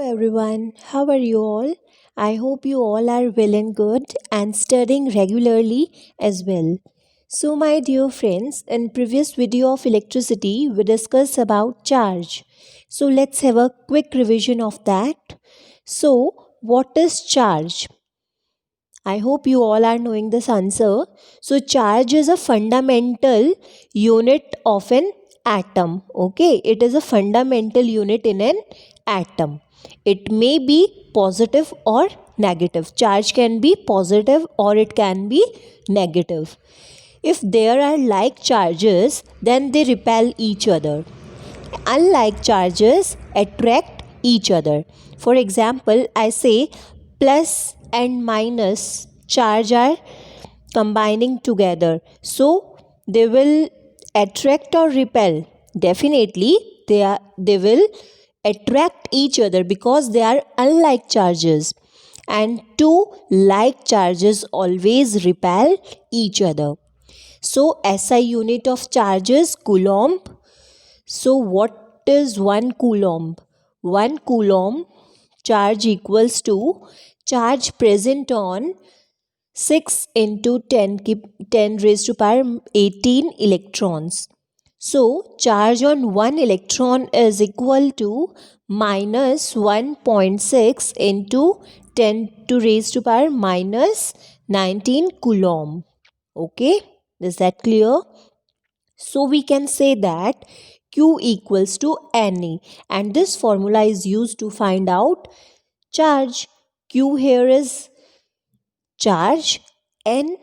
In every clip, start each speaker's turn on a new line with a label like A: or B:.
A: everyone, how are you all? I hope you all are well and good and studying regularly as well. So my dear friends, in previous video of electricity we discussed about charge. So let's have a quick revision of that. So what is charge? I hope you all are knowing this answer. So, charge is a fundamental unit of an atom. Okay, it is a fundamental unit in an atom. It may be positive or negative. Charge can be positive or it can be negative. If there are like charges, then they repel each other. Unlike charges attract each other. For example, I say plus and minus charge are combining together. So they will attract or repel. Definitely they will attract each other because they are unlike charges. And two like charges always repel each other. So SI unit of charge is coulomb. So, what is 1 coulomb? 1 coulomb charge equals to charge present on 6 into 10 raised to power 18 electrons. So, charge on 1 electron is equal to minus 1.6 into 10 to raised to power minus 19 coulomb. Okay, is that clear? So we can say that Q equals to Ne, and this formula is used to find out charge. Q here is charge, N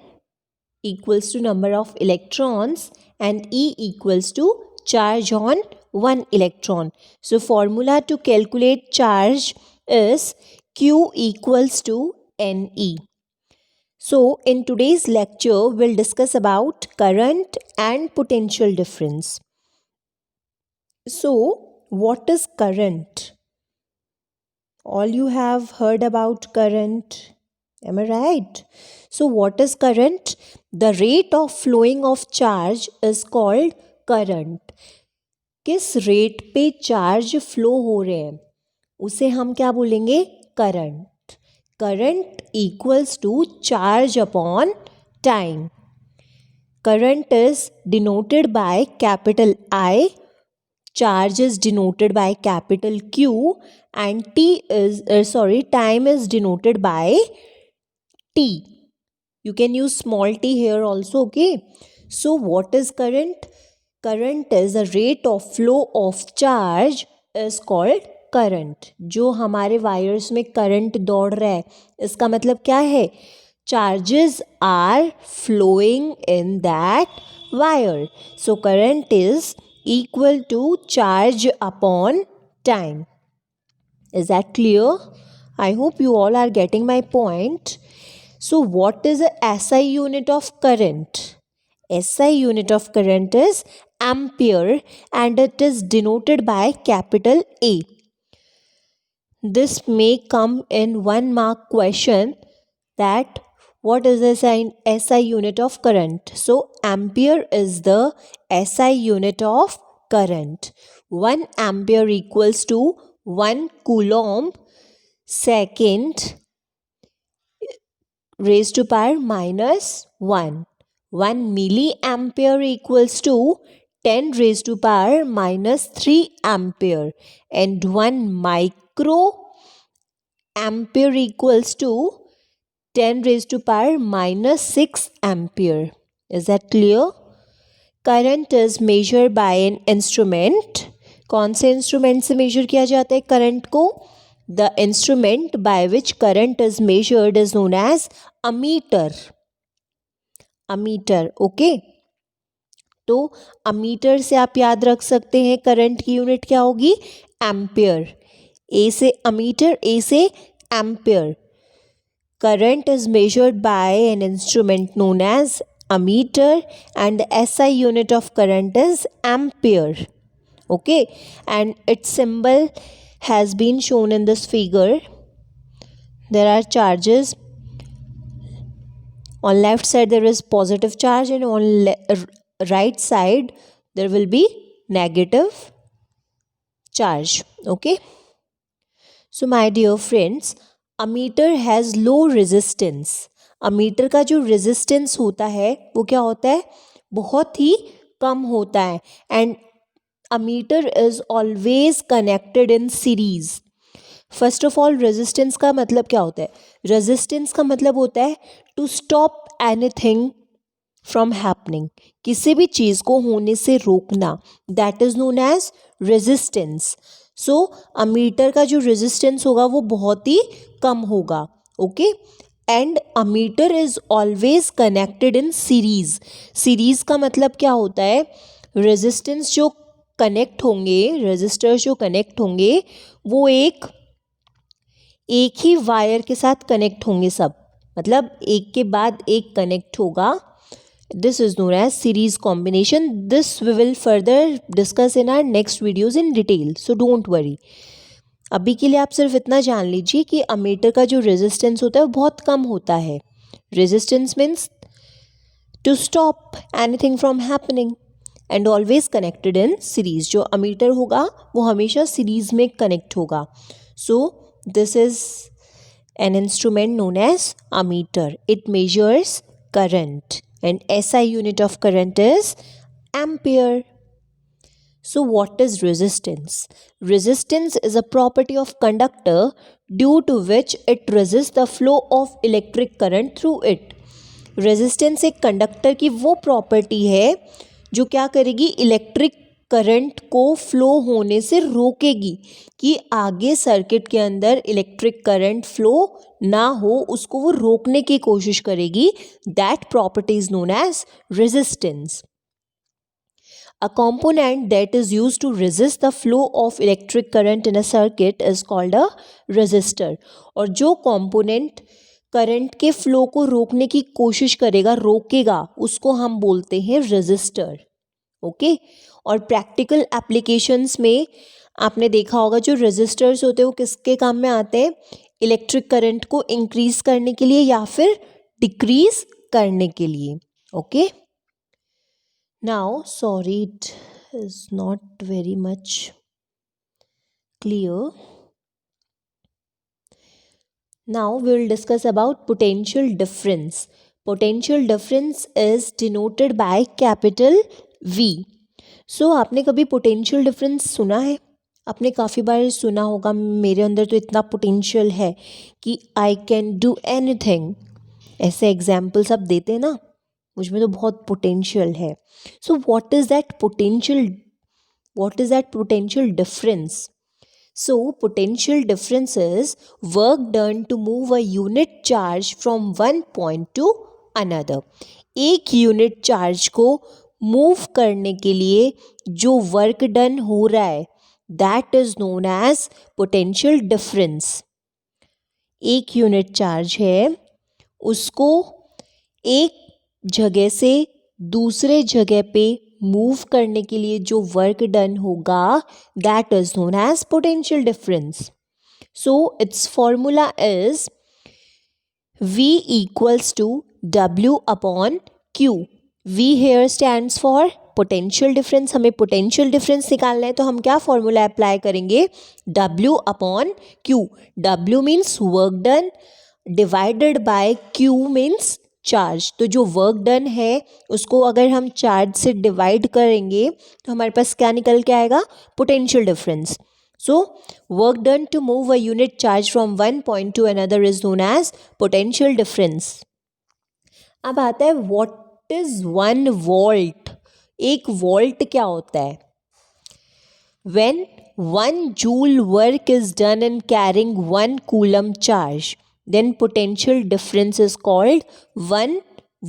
A: equals to number of electrons and E equals to charge on 1 electron. So formula to calculate charge is Q equals to Ne. So in today's lecture we'll discuss about current and potential difference. So, what is current? All you have heard about current. Am I right? So, what is current? The rate of flowing of charge is called current. किस rate पे charge flow हो रहे हैं उसे हम क्या बोलेंगे? Current. Current equals to charge upon time. Current is denoted by capital I, charge is denoted by capital Q, and time is denoted by T. You can use small t here also, okay? So what is current? Current is the rate of flow of charge is called current. जो हमारे wires में current दौड़ रहा है इसका मतलब क्या है? Charges are flowing in that wire. So current is equal to charge upon time. Is that clear? I hope you all are getting my point. So what is a SI unit of current? SI unit of current is ampere and it is denoted by capital A. This may come in 1 mark question that what is the SI unit of current? So ampere is the SI unit of current. 1 ampere equals to 1 coulomb second raised to power minus 1. 1 milliampere equals to 10 raised to power minus 3 ampere, and 1 micro ampere equals to 10 raised to power minus 6 ampere. Is that clear? Current is measured by an instrument. कौन से instrument से major किया जाता है current को? The instrument by which current is measured is known as ammeter. Ammeter, okay? तो ammeter से आप याद रख सकते हैं करंट की यूनिट क्या होगी? एम्पियर. A से ammeter, A से ampere. Current is measured by an instrument known as ammeter and the SI unit of current is ampere. Okay, and its symbol has been shown in this figure. There are charges. On left side there is positive charge and on right side there will be negative charge. Okay. So my dear friends, ammeter has low resistance. Ammeter का जो resistance होता है वो क्या होता है, बहुत ही कम होता है। And ammeter is always connected in series. First of all, resistance का मतलब क्या होता है? रेजिस्टेंस का मतलब होता है to stop anything from happening, किसी भी चीज़ को होने से रोकना, that is known as resistance. So ammeter का जो रेजिस्टेंस होगा वो बहुत ही कम होगा। Okay, and ammeter is always connected in series. Series का मतलब क्या होता है? रेजिस्टेंस जो कनेक्ट होंगे, रेजिस्टर्स जो कनेक्ट होंगे वो एक ही वायर के साथ कनेक्ट होंगे सब, मतलब एक के बाद एक कनेक्ट होगा। This is known as series combination. This we will further discuss in our next videos in detail, so don't worry. अभी के लिए आप सिर्फ इतना जान लीजिए कि अमीटर का जो रेजिस्टेंस होता है वो बहुत कम होता है। Resistance means to stop anything from happening and always connected in series. जो अमीटर होगा वो हमेशा सीरीज में कनेक्ट होगा। So this is an instrument known as ammeter. It measures current and SI unit of current is ampere. So what is resistance? Resistance is a property of conductor due to which it resists the flow of electric current through it. Resistance एक conductor की वो property है जो क्या करेगी, electric current को flow होने से रोकेगी, कि आगे सर्किट के अंदर इलेक्ट्रिक करंट फ्लो ना हो, उसको वो रोकने की कोशिश करेगी। That property is known as resistance. A component that is used to resist the flow of electric current in a circuit is called a resistor. और जो component करंट के फ्लो को रोकने की कोशिश करेगा, रोकेगा, उसको हम बोलते हैं रेजिस्टर। ओके, और प्रैक्टिकल एप्लीकेशंस में आपने देखा होगा जो रेजिस्टर्स होते हैं वो किसके काम में आते हैं? इलेक्ट्रिक करंट को इंक्रीज करने के लिए या फिर डिक्रीज करने के लिए। Okay, now sorry it is not very much clear. Now we will discuss about potential difference. Potential difference is denoted by capital V. So आपने कभी potential difference सुना है? आपने काफ़ी बार सुना होगा, मेरे अंदर तो इतना potential है कि I can do anything. ऐसे examples आप देते हैं ना, मुझ में तो बहुत potential है. So what is that potential? What is that potential difference? So, potential difference is work done to move a unit charge from one point to another. एक यूनिट चार्ज को मूव करने के लिए जो वर्क डन हो रहा है, that is known as potential difference. एक यूनिट चार्ज है, उसको एक जगह से दूसरे जगह पे मूव करने के लिए जो वर्क डन होगा, that is known as potential difference. So it's formula is V equals to W upon Q. V here stands for potential difference. हमें पोटेंशियल डिफरेंस निकालना है तो हम क्या फॉर्मूला अप्लाई करेंगे? W upon Q. W means work done divided by Q means charge. तो जो work done है उसको अगर हम चार्ज से डिवाइड करेंगे तो हमारे पास क्या निकल के आएगा? Potential difference. So, work done to move a unit charge from one point to another is known as potential difference. अब आता है what is 1 volt? एक वोल्ट क्या होता है? When 1 joule work is done in carrying 1 coulomb charge, then potential difference is called 1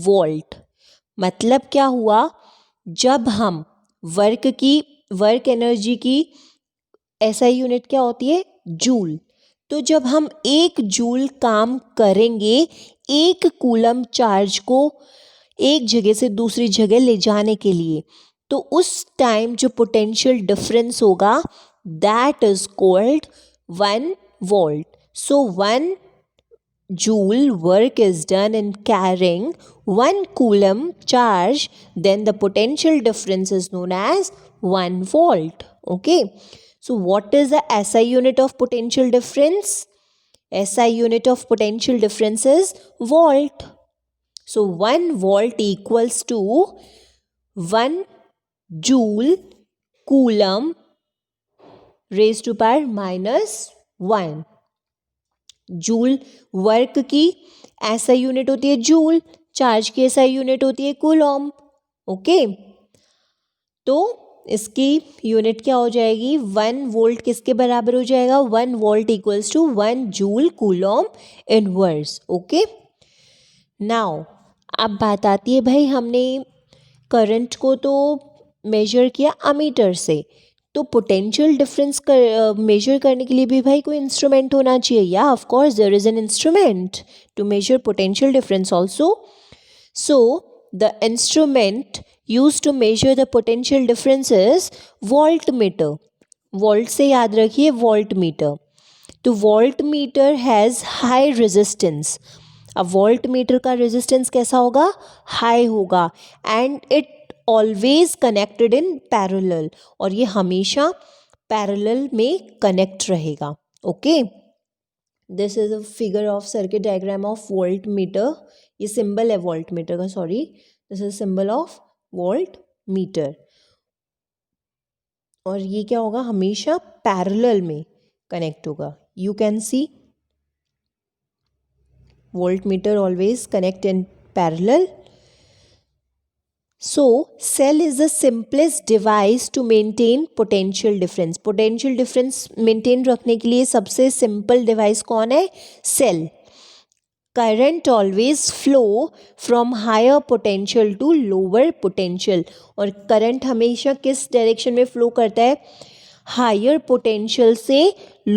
A: volt. मतलब क्या हुआ? जब हम वर्क एनर्जी की SI यूनिट क्या होती है? जूल. तो जब हम 1 जूल काम करेंगे एक कूलम चार्ज को एक जगह से दूसरी जगह ले जाने के लिए, तो उस टाइम जो पोटेंशियल डिफरेंस होगा, that is called 1 volt. So 1 joule work is done in carrying 1 coulomb charge, then the potential difference is known as 1 volt. Okay, So what is the SI unit of potential difference? SI unit of potential difference is volt. So 1 volt equals to 1 joule coulomb raised to power -1. Joule work की SI unit होती है joule, charge की SI unit होती है Coulomb. Okay, तो इसकी unit क्या हो जाएगी? 1 वोल्ट किसके बराबर हो जाएगा? 1 volt equals to 1 joule coulomb inverse. Okay, now अब बात आती है भाई, हमने करंट को तो मेजर किया अमीटर से, तो पोटेंशियल डिफरेंस मेजर करने के लिए भी भाई कोई इंस्ट्रूमेंट होना चाहिए. या of course there is an instrument to measure potential difference also. So the instrument used to measure the potential difference is voltmeter. Volt से याद रखिए voltmeter. तो voltmeter has high resistance. अब voltmeter का resistance कैसा होगा? हाई होगा. And it always connected in parallel, और ये हमेशा पैरेलल में कनेक्ट रहेगा. Okay, this is a figure of circuit diagram of voltmeter. ये सिंबल है वोल्टमीटर का, sorry, this is symbol of volt meter. और ये क्या होगा? हमेशा पैरेलल में कनेक्ट होगा. You can see volt meter always connect in parallel. So, cell is the simplest device to maintain potential difference. Potential difference maintain रखने के लिए सबसे simple device कौन है? Cell. Current always flow from higher potential to lower potential. और current हमेशा किस direction में flow करता है? Higher potential से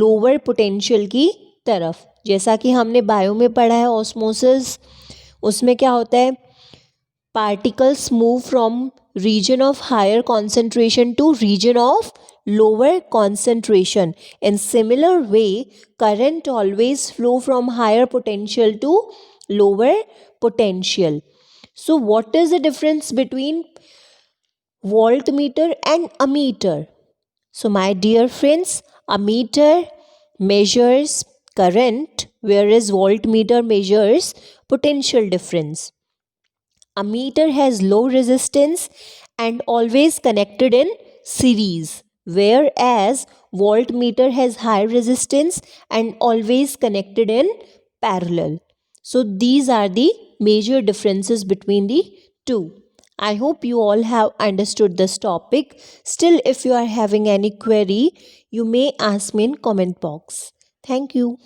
A: lower potential की तरफ. जैसा कि हमने बायो में पढ़ा है ऑस्मोसिस, उसमें क्या होता है? Particles move from region of higher concentration to region of lower concentration. In similar way, current always flow from higher potential to lower potential. So what is the difference between voltmeter and ammeter? So my dear friends, ammeter measures current, whereas voltmeter measures potential difference. Ammeter has low resistance and always connected in series, whereas voltmeter has high resistance and always connected in parallel. So these are the major differences between the two. I hope you all have understood this topic. Still, if you are having any query, you may ask me in comment box. Thank you.